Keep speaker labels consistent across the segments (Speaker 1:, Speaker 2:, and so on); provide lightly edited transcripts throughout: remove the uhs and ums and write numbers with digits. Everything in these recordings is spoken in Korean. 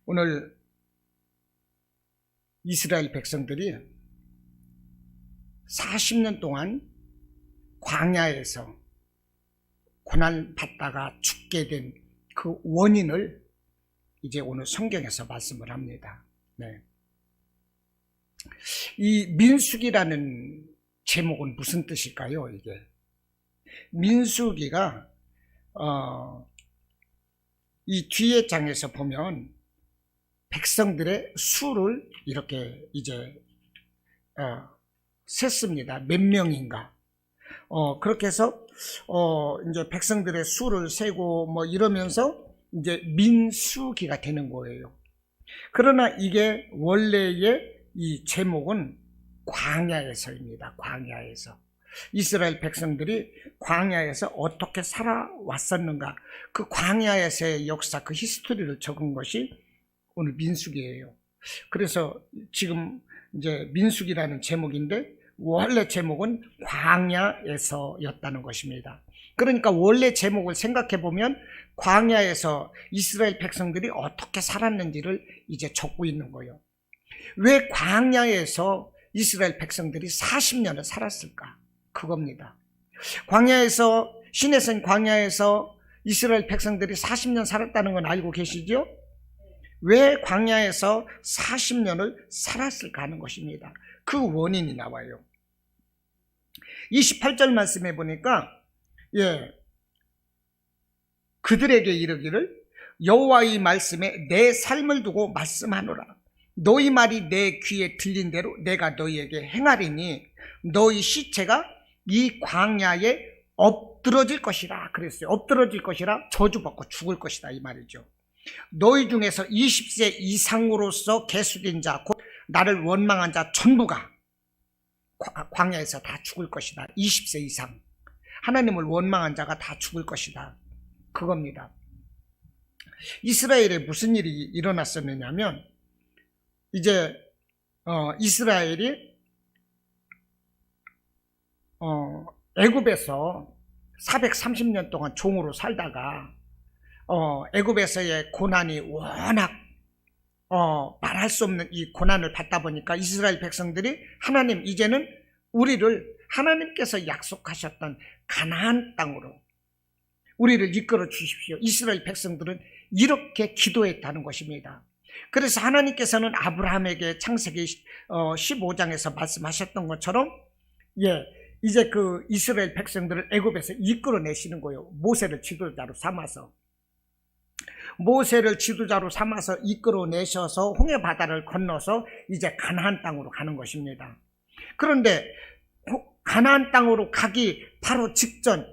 Speaker 1: 오늘 이스라엘 백성들이 40년 동안 광야에서 고난 받다가 죽게 된 그 원인을 이제 오늘 성경에서 말씀을 합니다. 네. 이 민수기라는 제목은 무슨 뜻일까요? 이게 민수기가 이 뒤에 장에서 보면 백성들의 수를 이렇게 이제 셌습니다. 몇 명인가. 그렇게 해서 이제 백성들의 수를 세고 뭐 이러면서 이제 민수기가 되는 거예요. 그러나 이게 원래의 이 제목은 광야에서입니다. 광야에서. 이스라엘 백성들이 광야에서 어떻게 살아왔었는가, 그 광야에서의 역사, 그 히스토리를 적은 것이 오늘 민수기예요. 그래서 지금 이제 민수기라는 제목인데 원래 제목은 광야에서였다는 것입니다. 그러니까 원래 제목을 생각해 보면 광야에서 이스라엘 백성들이 어떻게 살았는지를 이제 적고 있는 거예요. 왜 광야에서 이스라엘 백성들이 40년을 살았을까? 그겁니다. 광야에서, 시내산 광야에서 이스라엘 백성들이 40년 살았다는 건 알고 계시죠? 왜 광야에서 40년을 살았을까 하는 것입니다. 그 원인이 나와요. 28절 말씀해 보니까 그들에게 이르기를 여호와의 말씀에 내 삶을 두고 말씀하노라. 너희 말이 내 귀에 들린 대로 내가 너희에게 행하리니 너희 시체가 이 광야에 엎드러질 것이라 그랬어요. 엎드러질 것이라 저주받고 죽을 것이다 이 말이죠. 너희 중에서 20세 이상으로서 계수된 자 곧 나를 원망한 자 전부가 광야에서 다 죽을 것이다. 20세 이상 하나님을 원망한 자가 다 죽을 것이다. 그겁니다. 이스라엘에 무슨 일이 일어났었느냐면 이제 이스라엘이 애굽에서 430년 동안 종으로 살다가 애굽에서의 고난이 워낙 말할 수 없는 이 고난을 받다 보니까 이스라엘 백성들이 하나님 이제는 우리를 하나님께서 약속하셨던 가나안 땅으로 우리를 이끌어 주십시오. 이스라엘 백성들은 이렇게 기도했다는 것입니다. 그래서 하나님께서는 아브라함에게 창세기 15장에서 말씀하셨던 것처럼 이제 그 이스라엘 백성들을 애굽에서 이끌어내시는 거예요. 모세를 지도자로 삼아서 이끌어내셔서 홍해 바다를 건너서 이제 가나안 땅으로 가는 것입니다. 그런데 가나안 땅으로 가기 바로 직전,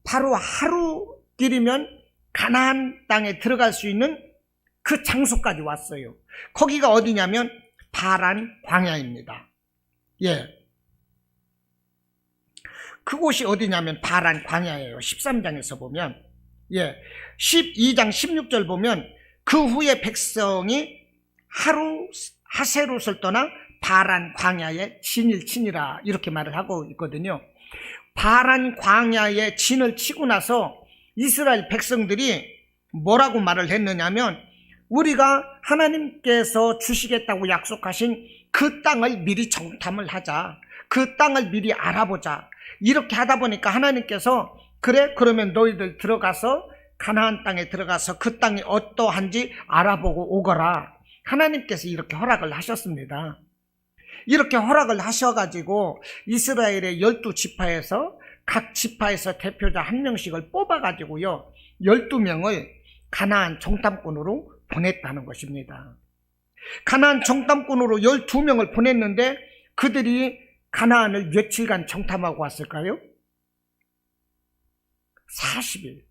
Speaker 1: 바로 하루 길이면 가나안 땅에 들어갈 수 있는 그 장소까지 왔어요. 거기가 어디냐면 바란 광야입니다. 그곳이 어디냐면 바란 광야예요. 13장에서 보면 12장 16절 보면 그 후에 백성이 하세롯을 떠나 바란 광야에 진을 치니라 이렇게 말을 하고 있거든요. 바란 광야에 진을 치고 나서 이스라엘 백성들이 뭐라고 말을 했느냐면 우리가 하나님께서 주시겠다고 약속하신 그 땅을 미리 정탐을 하자. 그 땅을 미리 알아보자. 이렇게 하다 보니까 하나님께서 그래 그러면 너희들 들어가서 가나안 땅에 들어가서 그 땅이 어떠한지 알아보고 오거라. 하나님께서 이렇게 허락을 하셨습니다. 이렇게 허락을 하셔가지고 이스라엘의 12지파에서 각 지파에서 대표자 한 명씩을 뽑아가지고요 12명을 가나안 정탐꾼으로 보냈다는 것입니다. 가나안 정탐꾼으로 12명을 보냈는데 그들이 가나안을 며칠간 정탐하고 왔을까요? 40일.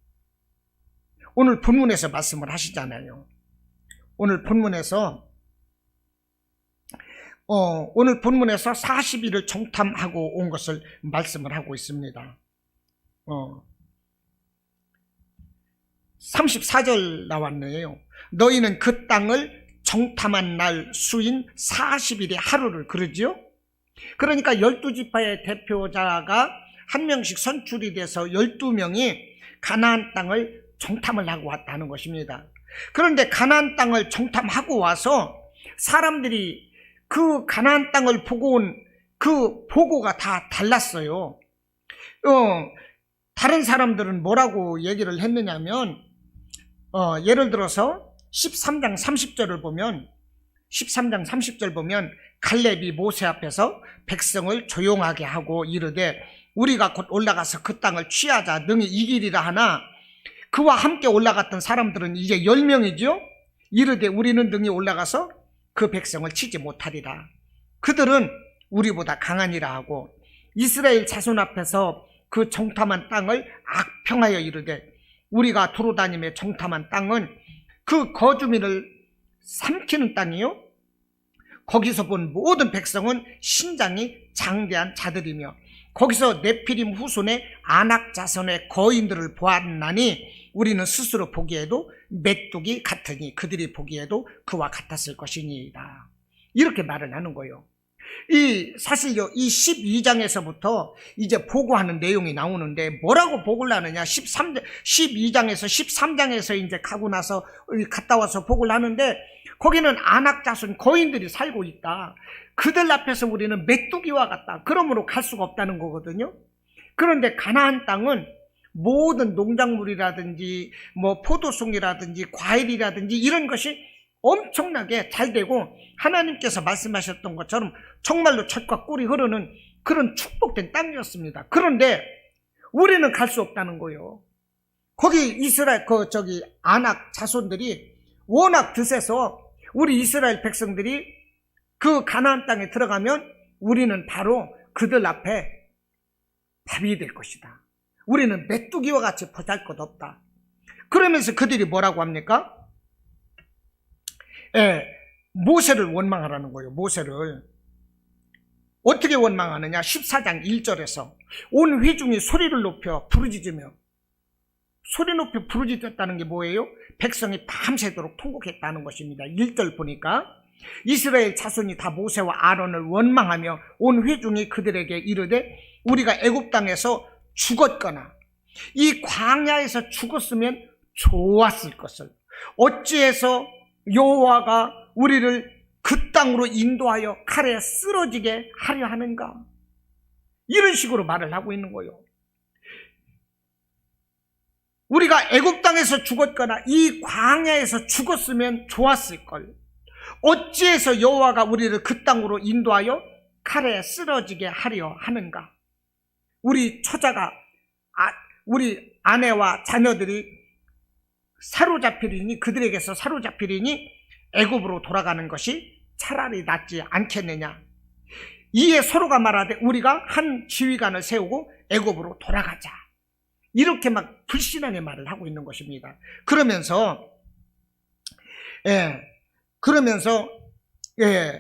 Speaker 1: 오늘 본문에서 말씀을 하시잖아요. 오늘 본문에서 40일을 정탐하고 온 것을 말씀을 하고 있습니다. 34절 나왔네요. 너희는 그 땅을 정탐한 날 수인 40일의 하루를 그러지요? 그러니까 12지파의 대표자가 한 명씩 선출이 돼서 12명이 가나안 땅을 정탐을 하고 왔다는 것입니다. 그런데 가나안 땅을 정탐하고 와서 사람들이 그 가나안 땅을 보고 온 그 보고가 다 달랐어요. 다른 사람들은 뭐라고 얘기를 했느냐면 예를 들어서 13장 30절을 보면 13장 30절 보면 갈렙이 모세 앞에서 백성을 조용하게 하고 이르되 우리가 곧 올라가서 그 땅을 취하자 능히 이기리라 하나 그와 함께 올라갔던 사람들은 이제 10명이죠. 이르되 우리는 능히 올라가서 그 백성을 치지 못하리라. 그들은 우리보다 강하니라 하고 이스라엘 자손 앞에서 그 정탐한 땅을 악평하여 이르되 우리가 두루 다니며 정탐한 땅은 그 거주민을 삼키는 땅이요 거기서 본 모든 백성은 신장이 장대한 자들이며 거기서 네피림 후손의 아낙 자손의 거인들을 보았나니 우리는 스스로 보기에도 메뚜기 같으니 그들이 보기에도 그와 같았을 것이니이다. 이렇게 말을 하는 거예요. 사실요, 이 12장에서부터 이제 보고하는 내용이 나오는데 뭐라고 보고를 하느냐? 12장에서 13장에서 이제 가고 나서 갔다 와서 보고를 하는데 거기는 아낙 자손 거인들이 살고 있다. 그들 앞에서 우리는 메뚜기와 같다. 그러므로 갈 수가 없다는 거거든요. 그런데 가나안 땅은 모든 농작물이라든지 뭐 포도송이라든지 과일이라든지 이런 것이 엄청나게 잘 되고 하나님께서 말씀하셨던 것처럼 정말로 젖과 꿀이 흐르는 그런 축복된 땅이었습니다. 그런데 우리는 갈 수 없다는 거예요. 거기 이스라엘 아낙 자손들이 워낙 드세서 우리 이스라엘 백성들이 그 가나안 땅에 들어가면 우리는 바로 그들 앞에 밥이 될 것이다. 우리는 메뚜기와 같이 보잘것없다. 그러면서 그들이 뭐라고 합니까? 모세를 원망하라는 거예요. 모세를 어떻게 원망하느냐? 14장 1절에서 온 회중이 소리를 높여 부르짖으며, 소리 높여 부르짖었다는 게 뭐예요? 백성이 밤새도록 통곡했다는 것입니다. 1절 보니까 이스라엘 자손이 다 모세와 아론을 원망하며 온 회중이 그들에게 이르되 우리가 애굽 땅에서 죽었거나 이 광야에서 죽었으면 좋았을 것을 어찌해서 여호와가 우리를 그 땅으로 인도하여 칼에 쓰러지게 하려 하는가? 이런 식으로 말을 하고 있는 거예요. 우리가 애굽 땅에서 죽었거나 이 광야에서 죽었으면 좋았을 걸. 어찌해서 여호와가 우리를 그 땅으로 인도하여 칼에 쓰러지게 하려 하는가? 우리 처자가 우리 아내와 자녀들이 사로잡히리니 그들에게서 사로잡히리니 애굽으로 돌아가는 것이 차라리 낫지 않겠느냐? 이에 서로가 말하되 우리가 한 지휘관을 세우고 애굽으로 돌아가자. 이렇게 막 불신앙의 말을 하고 있는 것입니다. 그러면서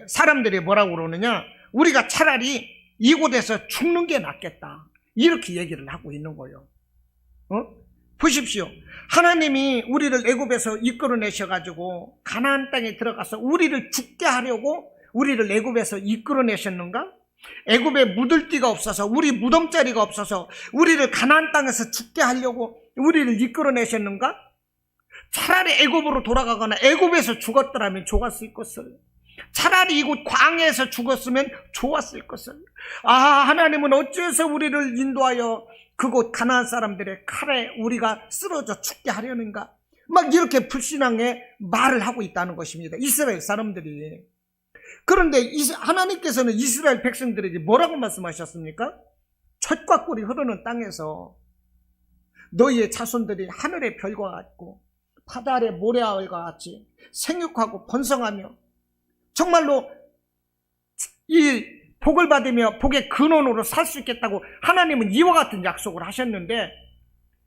Speaker 1: 사람들이 뭐라고 그러느냐? 우리가 차라리 이곳에서 죽는 게 낫겠다. 이렇게 얘기를 하고 있는 거예요. 보십시오. 하나님이 우리를 애굽에서 이끌어내셔가지고 가나안 땅에 들어가서 우리를 죽게 하려고 우리를 애굽에서 이끌어내셨는가? 애굽에 묻을 데가 없어서, 우리 무덤자리가 없어서 우리를 가나안 땅에서 죽게 하려고 우리를 이끌어내셨는가? 차라리 애굽으로 돌아가거나 애굽에서 죽었더라면 좋았을 것을, 차라리 이곳 광야에서 죽었으면 좋았을 것을, 하나님은 어째서 우리를 인도하여 그곳 가나안 사람들의 칼에 우리가 쓰러져 죽게 하려는가? 막 이렇게 불신앙의 말을 하고 있다는 것입니다. 이스라엘 사람들이. 그런데 하나님께서는 이스라엘 백성들에게 뭐라고 말씀하셨습니까? 젖과 꿀이 흐르는 땅에서 너희의 자손들이 하늘의 별과 같고 바다 아래 모래알과 같이 생육하고 번성하며 정말로 이 복을 받으며 복의 근원으로 살 수 있겠다고 하나님은 이와 같은 약속을 하셨는데,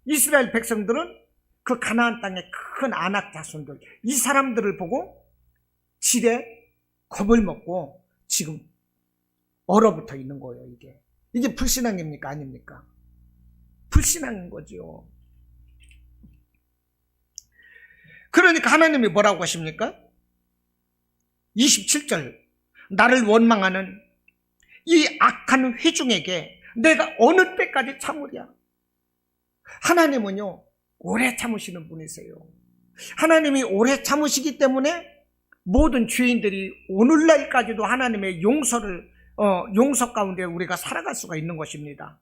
Speaker 1: 이스라엘 백성들은 그 가나안 땅의 큰 아낙 자손들, 이 사람들을 보고 지레 겁을 먹고 지금 얼어붙어 있는 거예요. 이게 불신앙입니까? 아닙니까? 불신앙인 거죠. 그러니까 하나님이 뭐라고 하십니까? 27절, 나를 원망하는 이 악한 회중에게 내가 어느 때까지 참으랴. 하나님은요, 오래 참으시는 분이세요. 하나님이 오래 참으시기 때문에 모든 죄인들이 오늘날까지도 하나님의 용서 가운데 우리가 살아갈 수가 있는 것입니다.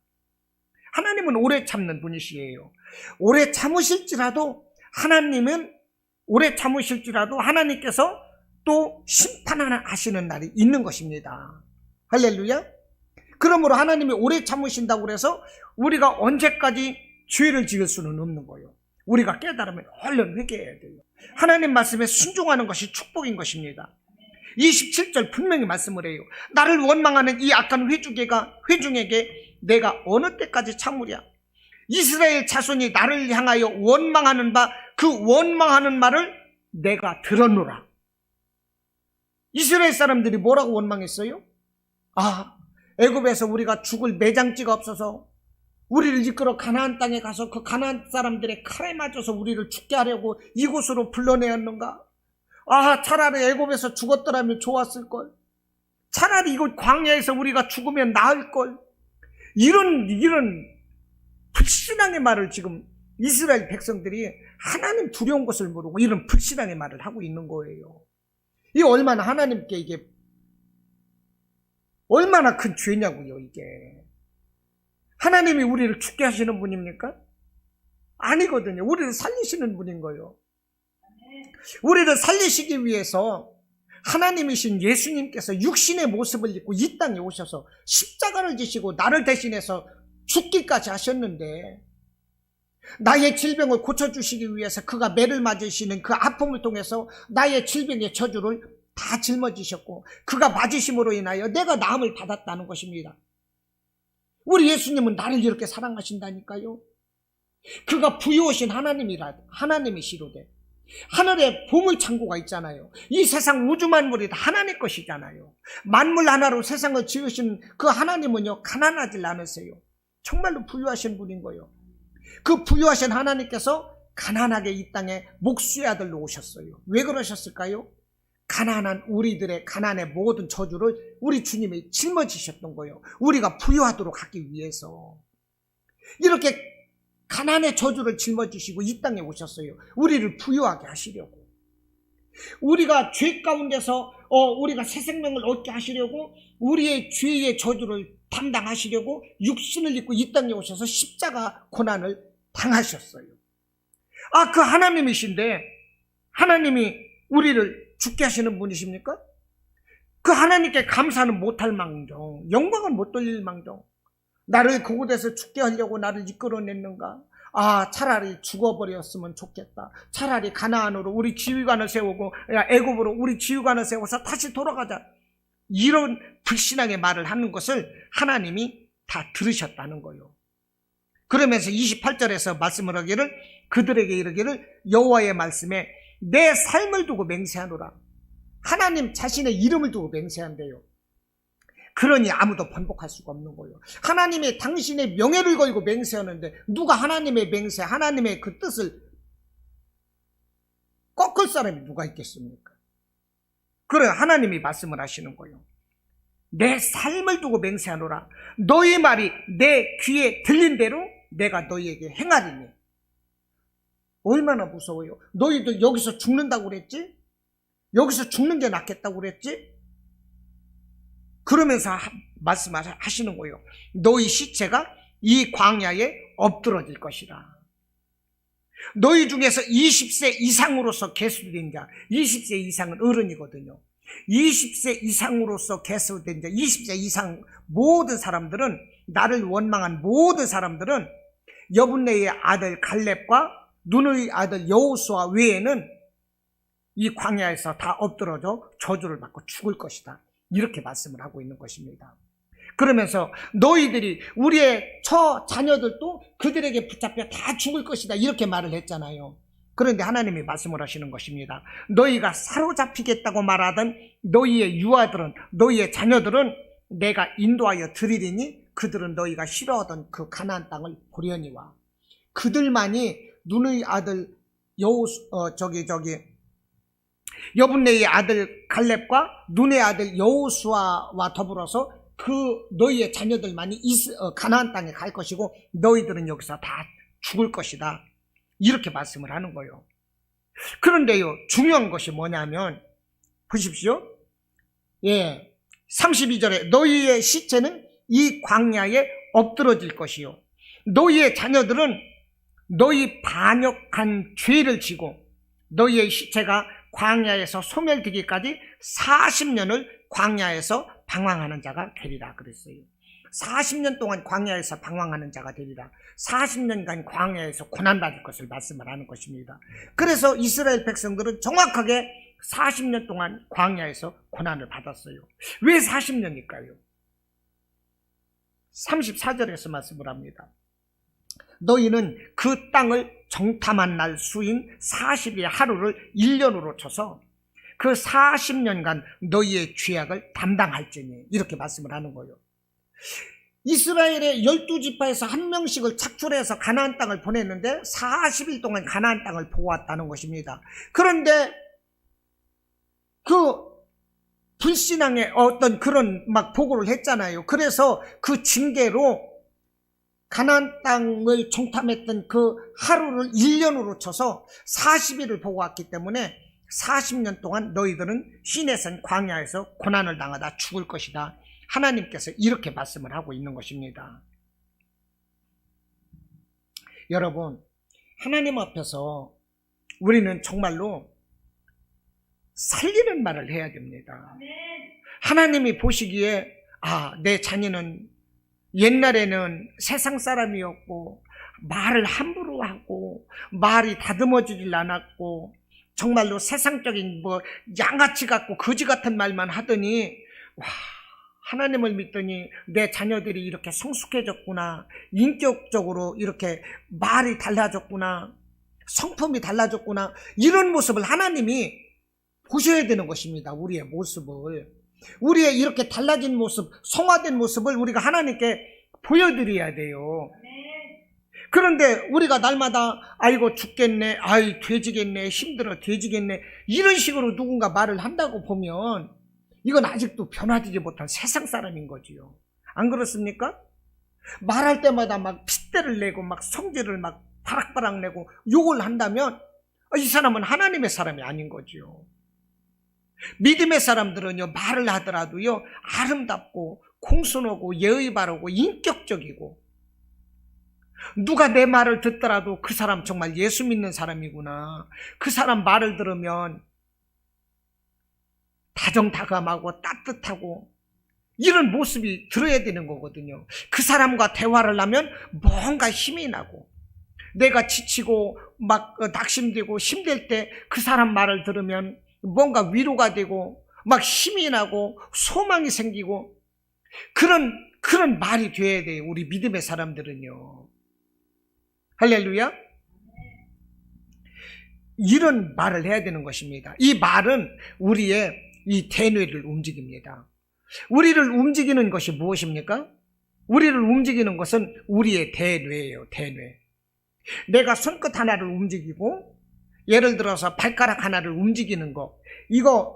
Speaker 1: 하나님은 오래 참는 분이시에요. 오래 참으실지라도 하나님께서 또 심판하시는 날이 있는 것입니다. 할렐루야. 그러므로 하나님이 오래 참으신다고 해서 우리가 언제까지 죄를 지을 수는 없는 거예요. 우리가 깨달으면 얼른 회개해야 돼요. 하나님 말씀에 순종하는 것이 축복인 것입니다. 27절 분명히 말씀을 해요. 나를 원망하는 이 악한 회중에게 내가 어느 때까지 참으랴. 이스라엘 자손이 나를 향하여 원망하는 바 그 원망하는 말을 내가 들었노라. 이스라엘 사람들이 뭐라고 원망했어요? 애굽에서 우리가 죽을 매장지가 없어서 우리를 이끌어 가나안 땅에 가서 그 가나안 사람들의 칼에 맞아서 우리를 죽게 하려고 이곳으로 불러내었는가? 차라리 애굽에서 죽었더라면 좋았을걸. 차라리 이곳 광야에서 우리가 죽으면 나을걸. 이런 불신앙의 말을 지금 이스라엘 백성들이 하나님 두려운 것을 모르고 이런 불신앙의 말을 하고 있는 거예요. 이게 얼마나 하나님께 이게 얼마나 큰 죄냐고요, 이게. 하나님이 우리를 죽게 하시는 분입니까? 아니거든요. 우리를 살리시는 분인 거예요. 우리를 살리시기 위해서 하나님이신 예수님께서 육신의 모습을 입고 이 땅에 오셔서 십자가를 지시고 나를 대신해서 죽기까지 하셨는데, 나의 질병을 고쳐주시기 위해서 그가 매를 맞으시는 그 아픔을 통해서 나의 질병의 저주를 다 짊어지셨고, 그가 맞으심으로 인하여 내가 나음을 받았다는 것입니다. 우리 예수님은 나를 이렇게 사랑하신다니까요. 그가 부여오신 하나님이시로되 하늘에 보물창고가 있잖아요. 이 세상 우주 만물이 다 하나님 것이잖아요. 만물 하나로 세상을 지으신 그 하나님은요, 가난하지 않으세요. 정말로 부유하신 분인 거예요. 그 부유하신 하나님께서 가난하게 이 땅에 목수의 아들로 오셨어요. 왜 그러셨을까요? 가난한 우리들의 가난의 모든 저주를 우리 주님이 짊어지셨던 거예요. 우리가 부유하도록 하기 위해서. 이렇게 가난의 저주를 짊어지시고 이 땅에 오셨어요. 우리를 부유하게 하시려고. 우리가 죄 가운데서 우리가 새 생명을 얻게 하시려고, 우리의 죄의 저주를 담당하시려고 육신을 입고 이 땅에 오셔서 십자가 고난을 당하셨어요. 그 하나님이신데 하나님이 우리를 죽게 하시는 분이십니까? 그 하나님께 감사는 못할 망정, 영광은 못 돌릴 망정, 나를 그곳에서 죽게 하려고 나를 이끌어냈는가? 차라리 죽어버렸으면 좋겠다. 차라리 가나안으로 우리 지휘관을 세우고 애굽으로 우리 지휘관을 세워서 다시 돌아가자. 이런 불신앙의 말을 하는 것을 하나님이 다 들으셨다는 거예요. 그러면서 28절에서 말씀을 하기를, 그들에게 이르기를 여호와의 말씀에 내 삶을 두고 맹세하노라. 하나님 자신의 이름을 두고 맹세한대요. 그러니 아무도 번복할 수가 없는 거예요. 하나님이 당신의 명예를 걸고 맹세하는데 누가 하나님의 맹세, 하나님의 그 뜻을 꺾을 사람이 누가 있겠습니까? 그래, 하나님이 말씀을 하시는 거예요. 내 삶을 두고 맹세하노라. 너희 말이 내 귀에 들린 대로 내가 너희에게 행하리니. 얼마나 무서워요. 너희들 여기서 죽는다고 그랬지? 여기서 죽는 게 낫겠다고 그랬지? 그러면서 말씀하시는 거예요. 너희 시체가 이 광야에 엎드러질 것이라. 너희 중에서 20세 이상으로서 계수된 자, 20세 이상은 어른이거든요. 20세 이상으로서 계수된 자, 20세 이상 모든 사람들은, 나를 원망한 모든 사람들은 여분네의 아들 갈렙과 눈의 아들 여호수아 외에는 이 광야에서 다 엎드러져 저주를 받고 죽을 것이다. 이렇게 말씀을 하고 있는 것입니다. 그러면서 너희들이, 우리의 자녀들도 그들에게 붙잡혀 다 죽을 것이다. 이렇게 말을 했잖아요. 그런데 하나님이 말씀을 하시는 것입니다. 너희가 사로잡히겠다고 말하던 너희의 유아들은, 너희의 자녀들은 내가 인도하여 드리리니 그들은 너희가 싫어하던 그 가나안 땅을 보려니와. 그들만이 눈의 아들 여분네의 아들 갈렙과 눈의 아들 여호수아와 더불어서 너희의 자녀들만이 가나안 땅에 갈 것이고 너희들은 여기서 다 죽을 것이다. 이렇게 말씀을 하는 거예요. 그런데요, 중요한 것이 뭐냐면 보십시오. 32절에 너희의 시체는 이 광야에 엎드러질 것이요 너희의 자녀들은 너희 반역한 죄를 지고 너희의 시체가 광야에서 소멸되기까지 40년을 광야에서 방황하는 자가 되리라 그랬어요. 40년 동안 광야에서 방황하는 자가 되리라. 40년간 광야에서 고난받을 것을 말씀을 하는 것입니다. 그래서 이스라엘 백성들은 정확하게 40년 동안 광야에서 고난을 받았어요. 왜 40년일까요? 34절에서 말씀을 합니다. 너희는 그 땅을 정탐한 날 수인 40의 하루를 1년으로 쳐서 그 40년간 너희의 죄악을 담당할지니 이렇게 말씀을 하는 거예요. 이스라엘의 12지파에서 한 명씩을 착출해서 가나안 땅을 보냈는데 40일 동안 가나안 땅을 보았다는 것입니다. 그런데 그 불신앙의 어떤 그런 보고를 했잖아요. 그래서 그 징계로 가나안 땅을 정탐했던 그 하루를 1년으로 쳐서 40일을 보고 왔기 때문에 40년 동안 너희들은 시내산 광야에서 고난을 당하다 죽을 것이다. 하나님께서 이렇게 말씀을 하고 있는 것입니다. 여러분, 하나님 앞에서 우리는 정말로 살리는 말을 해야 됩니다. 하나님이 보시기에 내 자녀는 옛날에는 세상 사람이었고 말을 함부로 하고 말이 다듬어지질 않았고 정말로 세상적인 양아치 같고 거지 같은 말만 하더니 하나님을 믿더니 내 자녀들이 이렇게 성숙해졌구나, 인격적으로 이렇게 말이 달라졌구나, 성품이 달라졌구나, 이런 모습을 하나님이 보셔야 되는 것입니다. 우리의 모습을, 우리의 이렇게 달라진 모습, 성화된 모습을 우리가 하나님께 보여드려야 돼요. 그런데 우리가 날마다 아이고 죽겠네, 아이 돼지겠네, 힘들어 돼지겠네, 이런 식으로 누군가 말을 한다고 보면 이건 아직도 변화되지 못한 세상 사람인 거지요. 안 그렇습니까? 말할 때마다 막 핏대를 내고 막 성질을 막 바락바락 내고 욕을 한다면 이 사람은 하나님의 사람이 아닌 거지요. 믿음의 사람들은요, 말을 하더라도요, 아름답고 공손하고 예의 바르고 인격적이고, 누가 내 말을 듣더라도 그 사람 정말 예수 믿는 사람이구나, 그 사람 말을 들으면 다정다감하고 따뜻하고 이런 모습이 들어야 되는 거거든요. 그 사람과 대화를 하면 뭔가 힘이 나고, 내가 지치고 막 낙심되고 힘들 때 그 사람 말을 들으면 뭔가 위로가 되고 막 힘이 나고 소망이 생기고 그런 말이 돼야 돼요. 우리 믿음의 사람들은요. 할렐루야. 이런 말을 해야 되는 것입니다. 이 말은 우리의 이 대뇌를 움직입니다. 우리를 움직이는 것이 무엇입니까? 우리를 움직이는 것은 우리의 대뇌예요. 대뇌. 내가 손끝 하나를 움직이고, 예를 들어서 발가락 하나를 움직이는 거, 이런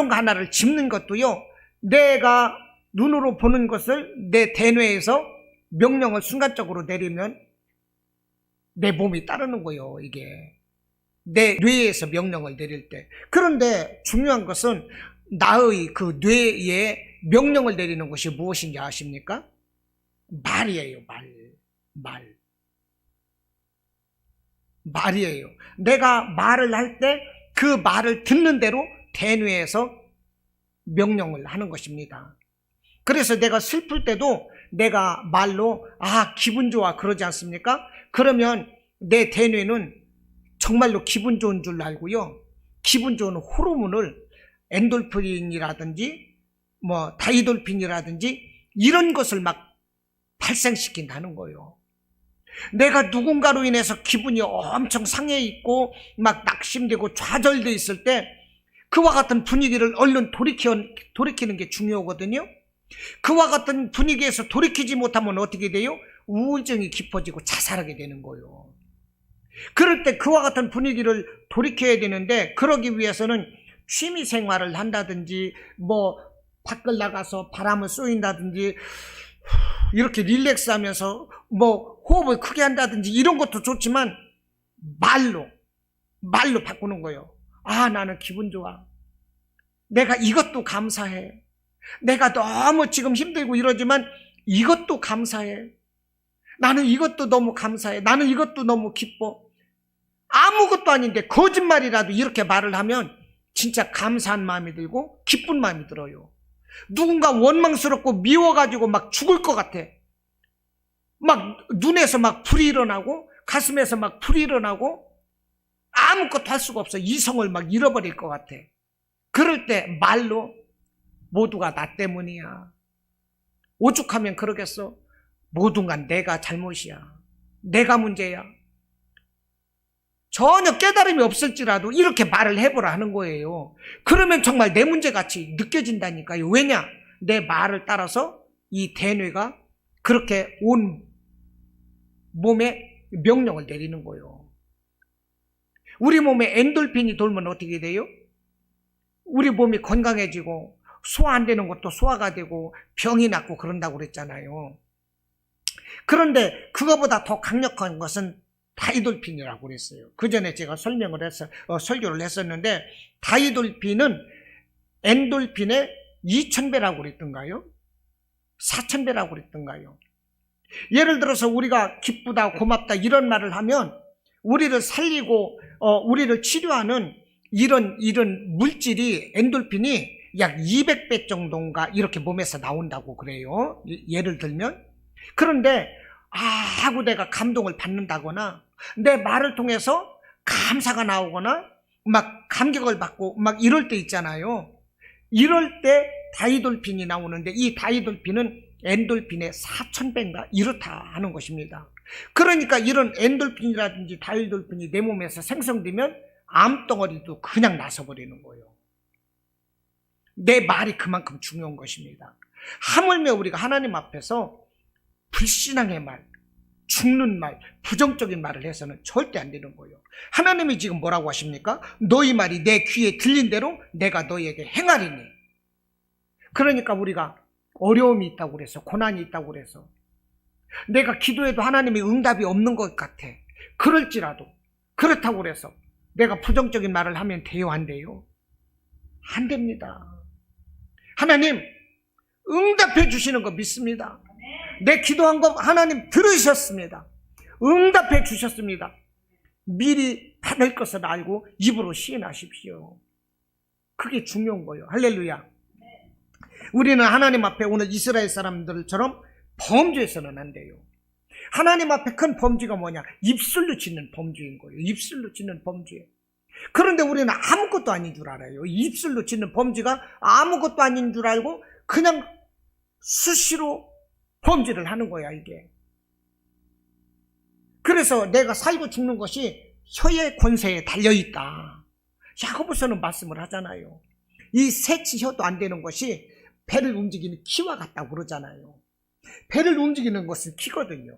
Speaker 1: 거 하나를 짚는 것도요, 내가 눈으로 보는 것을 내 대뇌에서 명령을 순간적으로 내리면 내 몸이 따르는 거예요. 이게 내 뇌에서 명령을 내릴 때. 그런데 중요한 것은 나의 그 뇌에 명령을 내리는 것이 무엇인지 아십니까? 말이에요. 말이에요. 내가 말을 할 때 그 말을 듣는 대로 대뇌에서 명령을 하는 것입니다. 그래서 내가 슬플 때도 내가 말로 기분 좋아 그러지 않습니까? 그러면 내 대뇌는 정말로 기분 좋은 줄 알고요, 기분 좋은 호르몬을 엔돌핀이라든지 다이돌핀이라든지 이런 것을 막 발생시킨다는 거예요. 내가 누군가로 인해서 기분이 엄청 상해 있고 막 낙심되고 좌절되어 있을 때 그와 같은 분위기를 얼른 돌이키는 게 중요하거든요. 그와 같은 분위기에서 돌이키지 못하면 어떻게 돼요? 우울증이 깊어지고 자살하게 되는 거예요. 그럴 때 그와 같은 분위기를 돌이켜야 되는데, 그러기 위해서는 취미 생활을 한다든지 밖을 나가서 바람을 쏘인다든지 이렇게 릴렉스 하면서 뭐 호흡을 크게 한다든지 이런 것도 좋지만 말로 바꾸는 거예요. 아, 나는 기분 좋아. 내가 이것도 감사해. 내가 너무 지금 힘들고 이러지만 이것도 감사해. 나는 이것도 너무 감사해. 나는 이것도 너무 기뻐. 아무것도 아닌데 거짓말이라도 이렇게 말을 하면 진짜 감사한 마음이 들고 기쁜 마음이 들어요. 누군가 원망스럽고 미워가지고 막 죽을 것 같아. 막 눈에서 막 불이 일어나고 가슴에서 막 불이 일어나고 아무것도 할 수가 없어. 이성을 막 잃어버릴 것 같아. 그럴 때 말로 모두가 나 때문이야. 오죽하면 그러겠어. 모든 건 내가 잘못이야. 내가 문제야. 전혀 깨달음이 없을지라도 이렇게 말을 해보라 하는 거예요. 그러면 정말 내 문제같이 느껴진다니까요. 왜냐? 내 말을 따라서 이 대뇌가 그렇게 온 몸에 명령을 내리는 거예요. 우리 몸에 엔돌핀이 돌면 어떻게 돼요? 우리 몸이 건강해지고 소화 안 되는 것도 소화가 되고 병이 낫고 그런다고 그랬잖아요. 그런데 그거보다 더 강력한 것은 다이돌핀이라고 그랬어요. 그 전에 제가 설교를 했었는데 다이돌핀은 엔돌핀의 2000배라고 그랬던가요? 4000배라고 그랬던가요? 예를 들어서 우리가 기쁘다 고맙다 이런 말을 하면 우리를 살리고 우리를 치료하는 이런 물질이 엔돌핀이 약 200배 정도인가 이렇게 몸에서 나온다고 그래요. 예를 들면. 그런데 하고 내가 감동을 받는다거나 내 말을 통해서 감사가 나오거나 막 감격을 받고 막 이럴 때 있잖아요. 이럴 때 다이돌핀이 나오는데 이 다이돌핀은 엔돌핀의 4000배인가 이렇다 하는 것입니다. 그러니까 이런 엔돌핀이라든지 다이돌핀이 내 몸에서 생성되면 암덩어리도 그냥 나서버리는 거예요. 내 말이 그만큼 중요한 것입니다. 하물며 우리가 하나님 앞에서 불신앙의 말, 죽는 말, 부정적인 말을 해서는 절대 안 되는 거예요. 하나님이 지금 뭐라고 하십니까? 너희 말이 내 귀에 들린 대로 내가 너희에게 행하리니. 그러니까 우리가 어려움이 있다고 그래서 고난이 있다고 그래서 내가 기도해도 하나님이 응답이 없는 것 같아. 그럴지라도 그렇다고 그래서 내가 부정적인 말을 하면 돼요, 안 돼요? 안 됩니다. 하나님 응답해 주시는 거 믿습니다. 내 기도한 거 하나님 들으셨습니다. 응답해 주셨습니다. 미리 받을 것을 알고 입으로 시인하십시오. 그게 중요한 거예요. 할렐루야. 우리는 하나님 앞에 오늘 이스라엘 사람들처럼 범죄해서는 안 돼요. 하나님 앞에 큰 범죄가 뭐냐? 입술로 짓는 범죄인 거예요. 입술로 짓는 범죄. 그런데 우리는 아무것도 아닌 줄 알아요. 입술로 짓는 범죄가 아무것도 아닌 줄 알고 그냥 수시로 범죄를 하는 거야, 이게. 그래서 내가 살고 죽는 것이 혀의 권세에 달려있다. 야고보서는 말씀을 하잖아요. 이 새치 혀도 안 되는 것이 배를 움직이는 키와 같다고 그러잖아요. 배를 움직이는 것은 키거든요.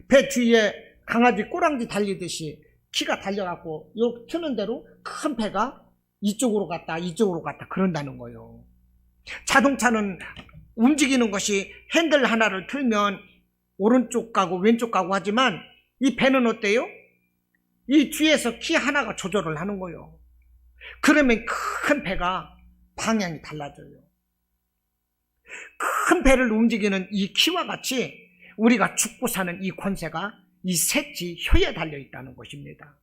Speaker 1: 배 뒤에 강아지 꼬랑지 달리듯이 키가 달려갖고 요 트는 대로 큰 배가 이쪽으로 갔다 이쪽으로 갔다 그런다는 거예요. 자동차는 움직이는 것이 핸들 하나를 틀면 오른쪽 가고 왼쪽 가고 하지만 이 배는 어때요? 이 뒤에서 키 하나가 조절을 하는 거예요. 그러면 큰 배가 방향이 달라져요. 큰 배를 움직이는 이 키와 같이 우리가 죽고 사는 이 권세가 이 셋이 혀에 달려있다는 것입니다.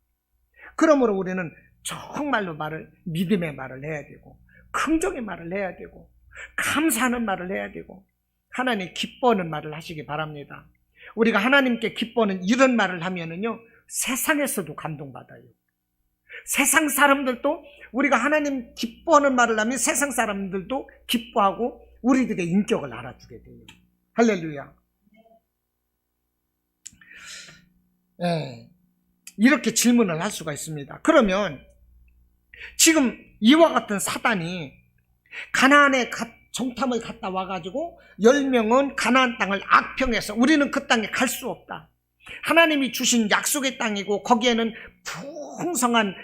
Speaker 1: 그러므로 우리는 정말로 믿음의 말을 해야 되고 긍정의 말을 해야 되고 감사하는 말을 해야 되고 하나님 기뻐하는 말을 하시기 바랍니다. 우리가 하나님께 기뻐하는 이런 말을 하면은요 세상에서도 감동받아요. 세상 사람들도 우리가 하나님 기뻐하는 말을 하면 세상 사람들도 기뻐하고 우리들의 인격을 알아주게 돼요. 할렐루야. 이렇게 질문을 할 수가 있습니다. 그러면 지금 이와 같은 사단이 가나안에 정탐을 갔다 와가지고 10명은 가나안 땅을 악평해서 우리는 그 땅에 갈 수 없다. 하나님이 주신 약속의 땅이고 거기에는 풍성한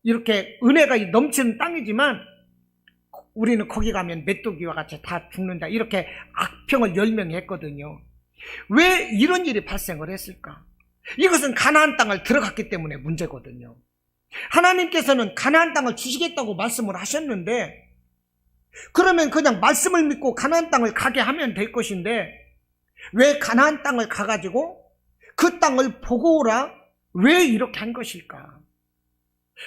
Speaker 1: 이렇게 은혜가 넘치는 땅이지만 우리는 거기 가면 메뚜기와 같이 다 죽는다. 이렇게 악평을 열명히 했거든요. 왜 이런 일이 발생을 했을까? 이것은 가나안 땅을 들어갔기 때문에 문제거든요. 하나님께서는 가나안 땅을 주시겠다고 말씀을 하셨는데, 그러면 그냥 말씀을 믿고 가나안 땅을 가게 하면 될 것인데, 왜 가나안 땅을 가가지고 그 땅을 보고 오라? 왜 이렇게 한 것일까?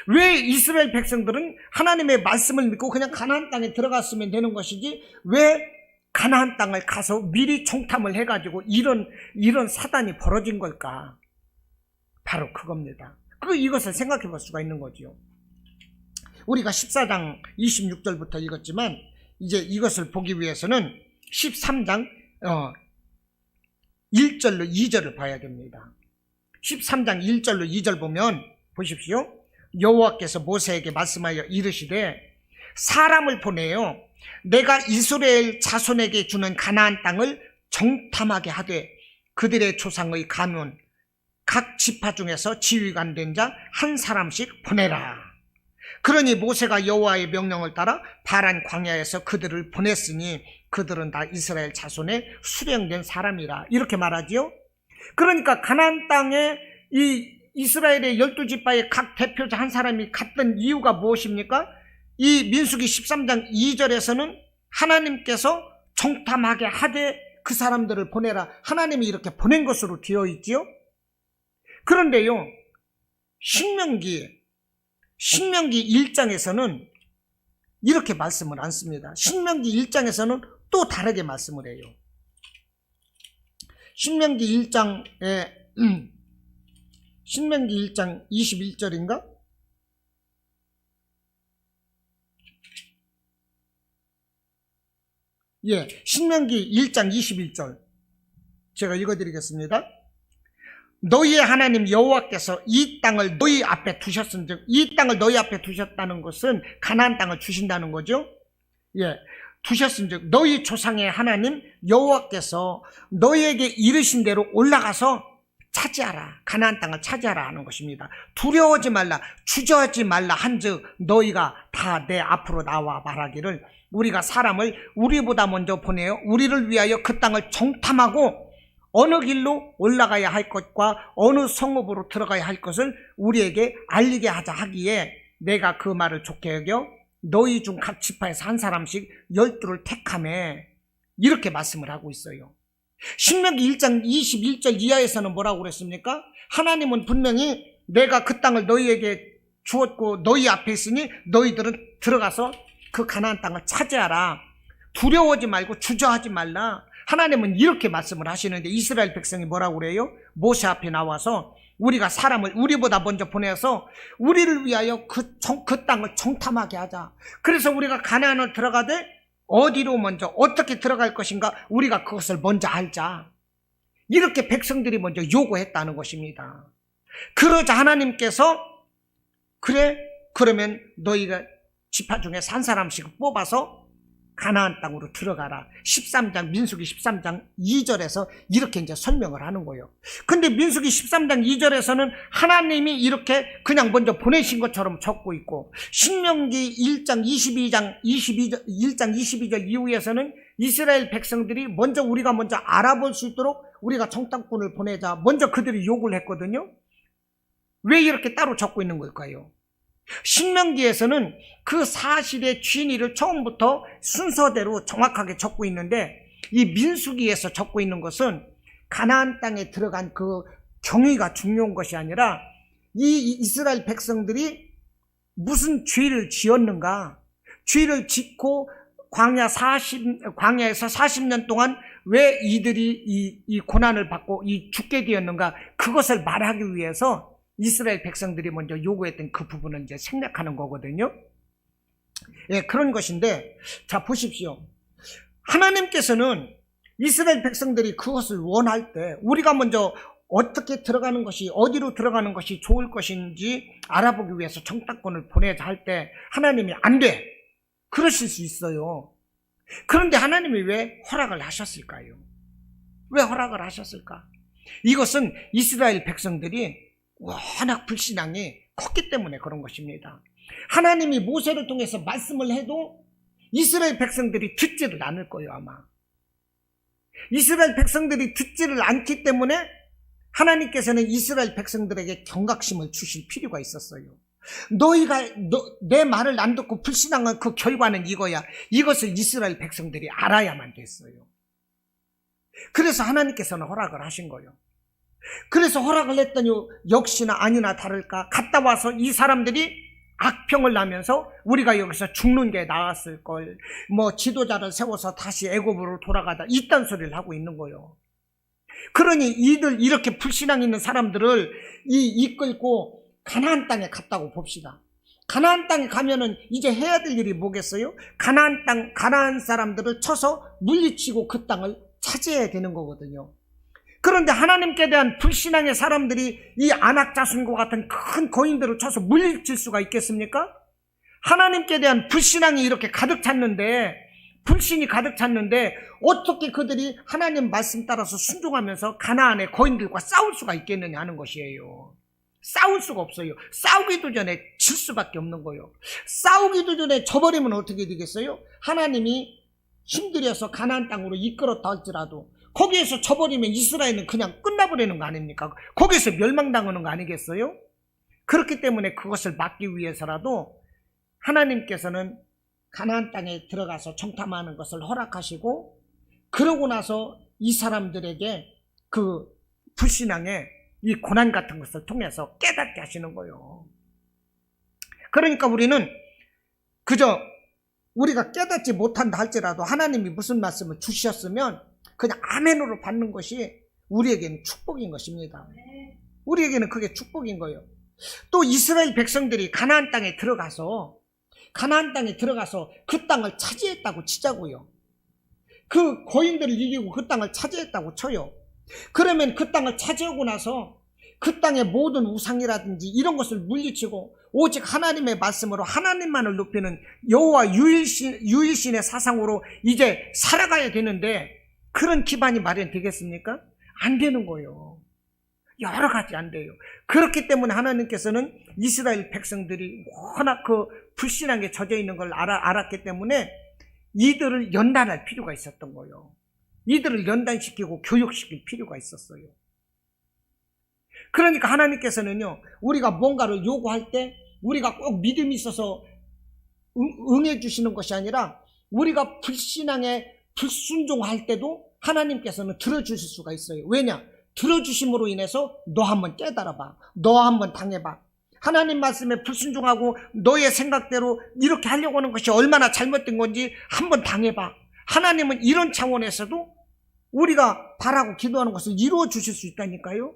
Speaker 1: 왜 이스라엘 백성들은 하나님의 말씀을 믿고 그냥 가나안 땅에 들어갔으면 되는 것이지, 왜 가나안 땅을 가서 미리 총탐을 해가지고 이런 사단이 벌어진 걸까? 바로 그겁니다. 이것을 생각해 볼 수가 있는 거죠. 우리가 14장 26절부터 읽었지만, 이제 이것을 보기 위해서는 13장 1절로 2절을 봐야 됩니다. 13장 1절로 2절 보면 보십시오. 여호와께서 모세에게 말씀하여 이르시되, 사람을 보내요 내가 이스라엘 자손에게 주는 가나안 땅을 정탐하게 하되 그들의 조상의 가문 각 지파 중에서 지휘관 된 자 한 사람씩 보내라. 그러니 모세가 여호와의 명령을 따라 바란 광야에서 그들을 보냈으니 그들은 다 이스라엘 자손의 수령된 사람이라. 이렇게 말하지요. 그러니까 가나안 땅에 이 이스라엘의 12지파의 각 대표자 한 사람이 갔던 이유가 무엇입니까? 이 민수기 13장 2절에서는 하나님께서 정탐하게 하되 그 사람들을 보내라. 하나님이 이렇게 보낸 것으로 되어 있지요. 그런데요, 신명기 1장에서는 이렇게 말씀을 안 씁니다. 신명기 1장에서는 또 다르게 말씀을 해요. 신명기 1장에 신명기 1장 21절인가? 예, 신명기 1장 21절 제가 읽어드리겠습니다. 너희의 하나님 여호와께서 이 땅을 너희 앞에 두셨은즉, 이 땅을 너희 앞에 두셨다는 것은 가나안 땅을 주신다는 거죠. 예, 두셨은즉 너희 조상의 하나님 여호와께서 너희에게 이르신 대로 올라가서 차지하라. 가나안 땅을 차지하라 하는 것입니다. 두려워하지 말라, 주저하지 말라 한즉 너희가 다 내 앞으로 나와 말하기를, 우리가 사람을 우리보다 먼저 보내어 우리를 위하여 그 땅을 정탐하고 어느 길로 올라가야 할 것과 어느 성읍으로 들어가야 할 것을 우리에게 알리게 하자 하기에 내가 그 말을 좋게 여겨 너희 중 각 지파에서 한 사람씩 12를 택하매. 이렇게 말씀을 하고 있어요. 신명기 1장 21절 이하에서는 뭐라고 그랬습니까? 하나님은 분명히 내가 그 땅을 너희에게 주었고 너희 앞에 있으니 너희들은 들어가서 그 가나안 땅을 차지하라. 두려워하지 말고 주저하지 말라. 하나님은 이렇게 말씀을 하시는데, 이스라엘 백성이 뭐라고 그래요? 모세 앞에 나와서 우리가 사람을 우리보다 먼저 보내서 우리를 위하여 그 땅을 정탐하게 하자. 그래서 우리가 가나안을 들어가되 어디로 먼저 어떻게 들어갈 것인가 우리가 그것을 먼저 알자. 이렇게 백성들이 먼저 요구했다는 것입니다. 그러자 하나님께서 그래, 그러면 너희가 지파 중에서 한 사람씩 뽑아서 가나안 땅으로 들어가라. 13장 민수기 13장 2절에서 이렇게 이제 설명을 하는 거예요. 근데 민수기 13장 2절에서는 하나님이 이렇게 그냥 먼저 보내신 것처럼 적고 있고, 신명기 1장 22절 이후에서는 이스라엘 백성들이 우리가 먼저 알아볼 수 있도록 우리가 정탐꾼을 보내자, 먼저 그들이 요구를 했거든요. 왜 이렇게 따로 적고 있는 걸까요? 신명기에서는 그 사실의 진위를 처음부터 순서대로 정확하게 적고 있는데, 이 민수기에서 적고 있는 것은 가나안 땅에 들어간 그 경위가 중요한 것이 아니라 이 이스라엘 백성들이 무슨 죄를 지었는가, 죄를 짓고 광야에서 40년 동안 왜 이들이 이 고난을 받고 죽게 되었는가, 그것을 말하기 위해서 이스라엘 백성들이 먼저 요구했던 그 부분을 이제 생략하는 거거든요. 예, 그런 것인데, 자, 보십시오. 하나님께서는 이스라엘 백성들이 그것을 원할 때 우리가 먼저 어떻게 들어가는 것이, 어디로 들어가는 것이 좋을 것인지 알아보기 위해서 정탐꾼을 보내자 할 때 하나님이 안 돼, 그러실 수 있어요. 그런데 하나님이 왜 허락을 하셨을까요? 왜 허락을 하셨을까? 이것은 이스라엘 백성들이 워낙 불신앙이 컸기 때문에 그런 것입니다. 하나님이 모세를 통해서 말씀을 해도 이스라엘 백성들이 듣지를 않을 거예요, 아마. 이스라엘 백성들이 듣지를 않기 때문에 하나님께서는 이스라엘 백성들에게 경각심을 주실 필요가 있었어요. 너희가 내 말을 안 듣고 불신앙한 그 결과는 이거야. 이것을 이스라엘 백성들이 알아야만 됐어요. 그래서 하나님께서는 허락을 하신 거예요. 그래서 허락을 했더니 역시나 아니나 다를까 갔다 와서 이 사람들이 악평을 나면서 우리가 여기서 죽는 게 나았을 걸, 뭐 지도자를 세워서 다시 애굽으로 돌아가다 이딴 소리를 하고 있는 거예요. 그러니 이들 이렇게 불신앙 있는 사람들을 이끌고 가나안 땅에 갔다고 봅시다. 가나안 땅에 가면은 이제 해야 될 일이 뭐겠어요? 가나안 사람들을 쳐서 물리치고 그 땅을 차지해야 되는 거거든요. 그런데 하나님께 대한 불신앙의 사람들이 이 아낙 자손과 같은 큰 거인들을 쳐서 물리칠 수가 있겠습니까? 하나님께 대한 불신앙이 이렇게 가득 찼는데, 불신이 가득 찼는데 어떻게 그들이 하나님 말씀 따라서 순종하면서 가나안의 거인들과 싸울 수가 있겠느냐 하는 것이에요. 싸울 수가 없어요. 싸우기도 전에 질 수밖에 없는 거예요. 싸우기도 전에 져버리면 어떻게 되겠어요? 하나님이 힘들여서 가나안 땅으로 이끌었다 할지라도 거기에서 져버리면 이스라엘은 그냥 끝나버리는 거 아닙니까? 거기에서 멸망당하는 거 아니겠어요? 그렇기 때문에 그것을 막기 위해서라도 하나님께서는 가나안 땅에 들어가서 정탐하는 것을 허락하시고, 그러고 나서 이 사람들에게 그 불신앙의 이 고난 같은 것을 통해서 깨닫게 하시는 거예요. 그러니까 우리는 그저 우리가 깨닫지 못한다 할지라도 하나님이 무슨 말씀을 주셨으면 그냥 아멘으로 받는 것이 우리에게는 축복인 것입니다. 우리에게는 그게 축복인 거예요. 또 이스라엘 백성들이 가나안 땅에 들어가서 그 땅을 차지했다고 치자고요. 그 거인들을 이기고 그 땅을 차지했다고 쳐요. 그러면 그 땅을 차지하고 나서 그 땅의 모든 우상이라든지 이런 것을 물리치고 오직 하나님의 말씀으로 하나님만을 높이는 여호와 유일신의 사상으로 이제 살아가야 되는데, 그런 기반이 마련되겠습니까? 안 되는 거예요. 여러 가지 안 돼요. 그렇기 때문에 하나님께서는 이스라엘 백성들이 워낙 그 불신앙에 젖어 있는 걸 알았기 때문에 이들을 연단할 필요가 있었던 거예요. 이들을 연단시키고 교육시킬 필요가 있었어요. 그러니까 하나님께서는요, 우리가 뭔가를 요구할 때 우리가 꼭 믿음이 있어서 응해 주시는 것이 아니라 우리가 불신앙에 불순종할 때도 하나님께서는 들어주실 수가 있어요. 왜냐? 들어주심으로 인해서 너 한번 깨달아봐. 너 한번 당해봐. 하나님 말씀에 불순종하고 너의 생각대로 이렇게 하려고 하는 것이 얼마나 잘못된 건지 한번 당해봐. 하나님은 이런 차원에서도 우리가 바라고 기도하는 것을 이루어 주실 수 있다니까요.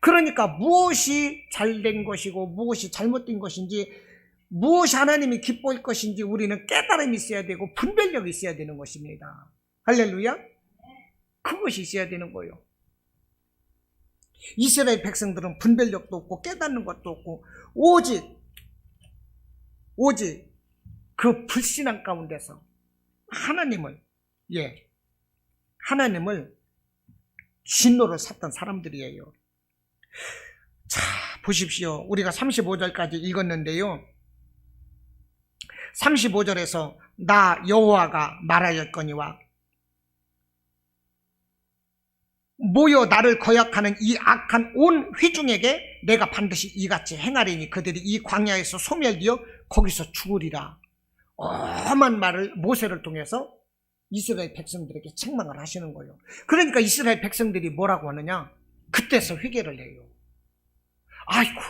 Speaker 1: 그러니까 무엇이 잘된 것이고 무엇이 잘못된 것인지, 무엇이 하나님이 기뻐할 것인지 우리는 깨달음이 있어야 되고 분별력이 있어야 되는 것입니다. 할렐루야. 그것이 있어야 되는 거예요. 이스라엘 백성들은 분별력도 없고 깨닫는 것도 없고 오직 그 불신앙 가운데서 하나님을 진노를 샀던 사람들이에요. 자, 보십시오. 우리가 35절까지 읽었는데요, 35절에서 나 여호와가 말하였거니와 모여 나를 거역하는 이 악한 온 회중에게 내가 반드시 이같이 행하리니 그들이 이 광야에서 소멸되어 거기서 죽으리라. 엄한 말을 모세를 통해서 이스라엘 백성들에게 책망을 하시는 거예요. 그러니까 이스라엘 백성들이 뭐라고 하느냐? 그때서 회개를 해요. 아이고,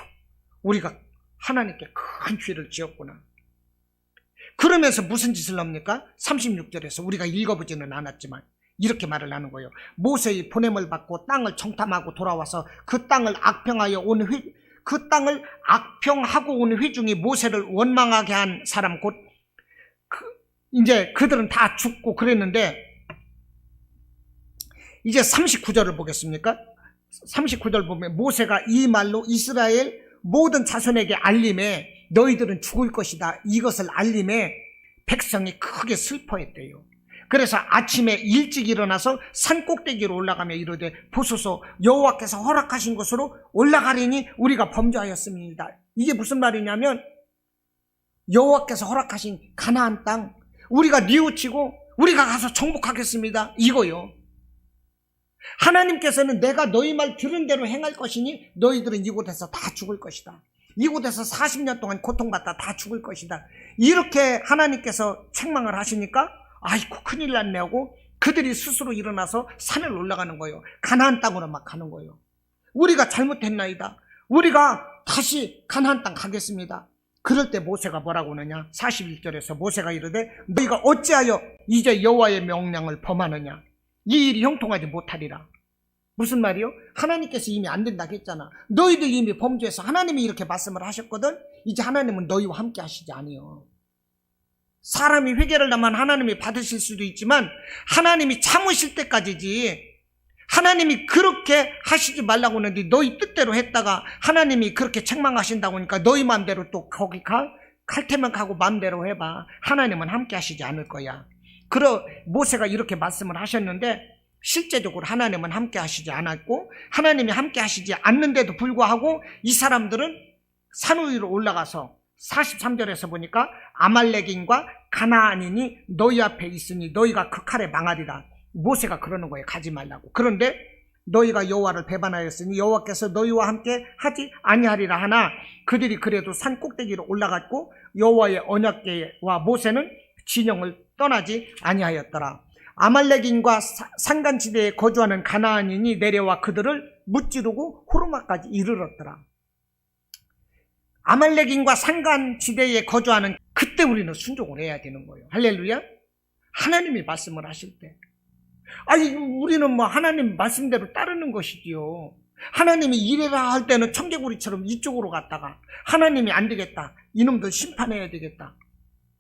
Speaker 1: 우리가 하나님께 큰 죄를 지었구나. 그러면서 무슨 짓을 합니까? 36절에서 우리가 읽어보지는 않았지만 이렇게 말을 하는 거예요. 모세의 보냄을 받고 땅을 정탐하고 돌아와서 그 땅을 악평하고 온 회중이 모세를 원망하게 한 사람 곧 이제 그들은 다 죽고 그랬는데, 이제 39절을 보겠습니까? 39절 보면 모세가 이 말로 이스라엘 모든 자손에게 알림에 너희들은 죽을 것이다, 이것을 알림에 백성이 크게 슬퍼했대요. 그래서 아침에 일찍 일어나서 산 꼭대기로 올라가며 이르되 보소서 여호와께서 허락하신 곳으로 올라가리니 우리가 범죄하였습니다. 이게 무슨 말이냐면 여호와께서 허락하신 가나안 땅, 우리가 뉘우치고 우리가 가서 정복하겠습니다, 이거요. 하나님께서는 내가 너희 말 들은 대로 행할 것이니 너희들은 이곳에서 다 죽을 것이다. 이곳에서 40년 동안 고통받다 다 죽을 것이다. 이렇게 하나님께서 책망을 하시니까 아이고 큰일 났네 하고 그들이 스스로 일어나서 산을 올라가는 거예요. 가나안 땅으로 막 가는 거예요. 우리가 잘못했나이다. 우리가 다시 가나안 땅 가겠습니다. 그럴 때 모세가 뭐라고 하느냐? 41절에서 모세가 이르되 너희가 어찌하여 이제 여호와의 명령을 범하느냐? 이 일이 형통하지 못하리라. 무슨 말이요? 하나님께서 이미 안 된다고 했잖아. 너희들 이미 범죄해서 하나님이 이렇게 말씀을 하셨거든. 이제 하나님은 너희와 함께 하시지 아니요. 사람이 회개를 하면 하나님이 받으실 수도 있지만 하나님이 참으실 때까지지. 하나님이 그렇게 하시지 말라고 하는데 너희 뜻대로 했다가 하나님이 그렇게 책망하신다고 하니까 너희 마음대로 또 거기 갈 테면 가고 마음대로 해봐. 하나님은 함께 하시지 않을 거야. 모세가 이렇게 말씀을 하셨는데 실제적으로 하나님은 함께 하시지 않았고 하나님이 함께 하시지 않는데도 불구하고 이 사람들은 산 위로 올라가서 43절에서 보니까 아말렉인과 가나안인이 너희 앞에 있으니 너희가 그 칼에 망하리라. 모세가 그러는 거예요. 가지 말라고. 그런데 너희가 여호와를 배반하였으니 여호와께서 너희와 함께 하지 아니하리라 하나 그들이 그래도 산 꼭대기로 올라갔고 여호와의 언약궤와 모세는 진영을 떠나지 아니하였더라. 아말렉인과 산간지대에 거주하는 가나안인이 내려와 그들을 무찌르고 호르마까지 이르렀더라. 아말렉인과 산간지대에 거주하는 그때 우리는 순종을 해야 되는 거예요. 할렐루야. 하나님이 말씀을 하실 때 아니 우리는 뭐 하나님 말씀대로 따르는 것이지요. 하나님이 이래라 할 때는 청개구리처럼 이쪽으로 갔다가 하나님이 안 되겠다, 이놈들 심판해야 되겠다,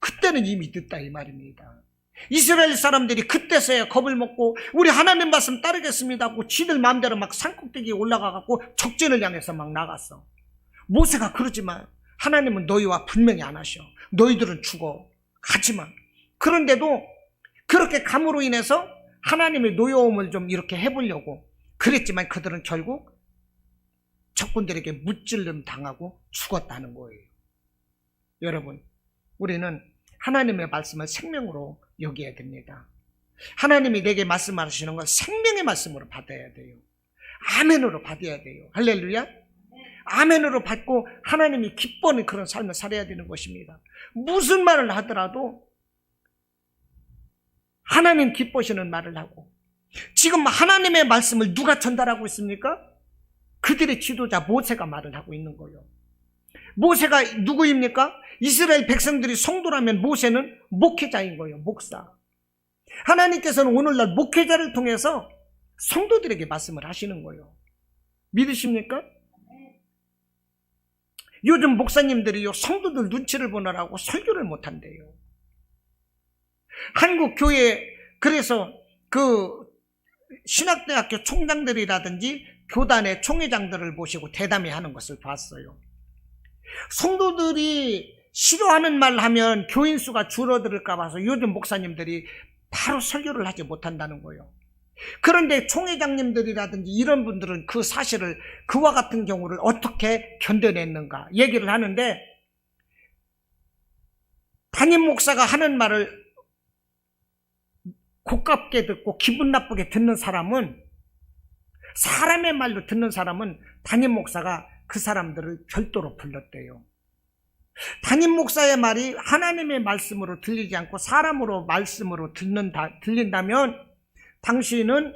Speaker 1: 그때는 이미 늦다 이 말입니다. 이스라엘 사람들이 그때서야 겁을 먹고 우리 하나님 말씀 따르겠습니다 하고 지들 마음대로 막 산꼭대기에 올라가갖고 적진을 향해서 막 나갔어. 모세가 그러지만 하나님은 너희와 분명히 안 하셔. 너희들은 죽어, 가지마. 그런데도 그렇게 감으로 인해서 하나님의 노여움을 좀 이렇게 해보려고 그랬지만 그들은 결국 적군들에게 무찔름 당하고 죽었다는 거예요. 여러분, 우리는 하나님의 말씀을 생명으로 여겨야 됩니다. 하나님이 내게 말씀하시는 건 생명의 말씀으로 받아야 돼요. 아멘으로 받아야 돼요. 할렐루야. 아멘으로 받고 하나님이 기뻐하는 그런 삶을 살아야 되는 것입니다. 무슨 말을 하더라도 하나님 기뻐하시는 말을 하고, 지금 하나님의 말씀을 누가 전달하고 있습니까? 그들의 지도자 모세가 말을 하고 있는 거예요. 모세가 누구입니까? 이스라엘 백성들이 성도라면 모세는 목회자인 거예요. 목사. 하나님께서는 오늘날 목회자를 통해서 성도들에게 말씀을 하시는 거예요. 믿으십니까? 요즘 목사님들이요, 성도들 눈치를 보느라고 설교를 못한대요. 한국 교회, 그래서 그 신학대학교 총장들이라든지 교단의 총회장들을 모시고 대담회 하는 것을 봤어요. 성도들이 싫어하는 말 하면 교인 수가 줄어들까 봐서 요즘 목사님들이 바로 설교를 하지 못한다는 거예요. 그런데 총회장님들이라든지 이런 분들은 그 사실을, 그와 같은 경우를 어떻게 견뎌냈는가 얘기를 하는데, 담임 목사가 하는 말을 고깝게 듣고 기분 나쁘게 듣는 사람은, 사람의 말로 듣는 사람은 담임 목사가 그 사람들을 별도로 불렀대요. 담임 목사의 말이 하나님의 말씀으로 들리지 않고 사람으로 말씀으로 들린다면 당신은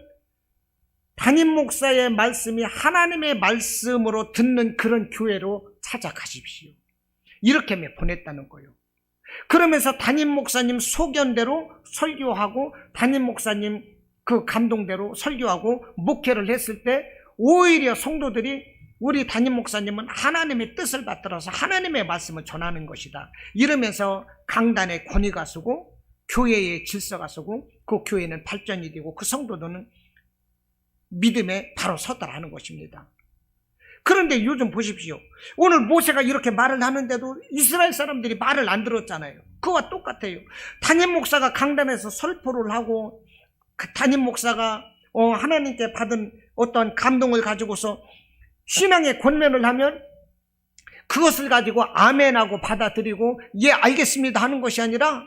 Speaker 1: 담임 목사의 말씀이 하나님의 말씀으로 듣는 그런 교회로 찾아가십시오. 이렇게 보냈다는 거예요. 그러면서 담임 목사님 소견대로 설교하고 담임 목사님 그 감동대로 설교하고 목회를 했을 때 오히려 성도들이 우리 담임 목사님은 하나님의 뜻을 받들어서 하나님의 말씀을 전하는 것이다, 이러면서 강단에 권위가 서고 교회의 질서가 서고 그 교회는 발전이 되고 그 성도들은 믿음에 바로 서더라는 것입니다. 그런데 요즘 보십시오. 오늘 모세가 이렇게 말을 하는데도 이스라엘 사람들이 말을 안 들었잖아요. 그와 똑같아요. 담임 목사가 강단에서 설포를 하고 담임 목사가 하나님께 받은 어떤 감동을 가지고서 신앙의 권면을 하면 그것을 가지고 아멘하고 받아들이고 예 알겠습니다 하는 것이 아니라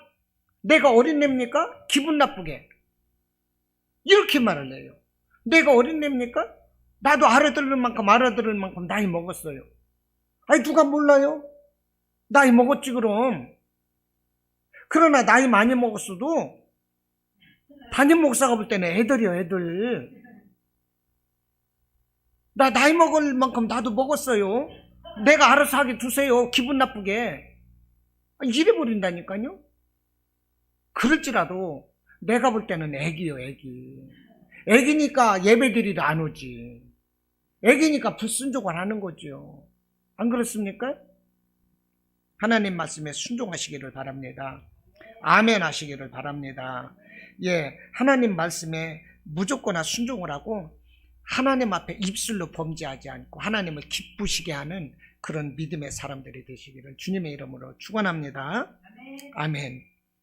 Speaker 1: 내가 어린애입니까? 기분 나쁘게. 이렇게 말을 해요. 내가 어린애입니까? 나도 알아들을 만큼 나이 먹었어요. 아니, 누가 몰라요? 나이 먹었지, 그럼. 그러나 나이 많이 먹었어도 담임 목사가 볼 때는 애들이요, 애들. 나 나이 먹을 만큼 나도 먹었어요. 내가 알아서 하게 두세요. 기분 나쁘게. 이래버린다니까요. 그럴지라도 내가 볼 때는 애기요, 애기. 애기니까 예배드리러 안 오지. 애기니까 불순종을 하는 거죠. 안 그렇습니까? 하나님 말씀에 순종하시기를 바랍니다. 아멘 하시기를 바랍니다. 예, 하나님 말씀에 무조건 순종을 하고 하나님 앞에 입술로 범죄하지 않고 하나님을 기쁘시게 하는 그런 믿음의 사람들이 되시기를 주님의 이름으로 축원합니다. 아멘.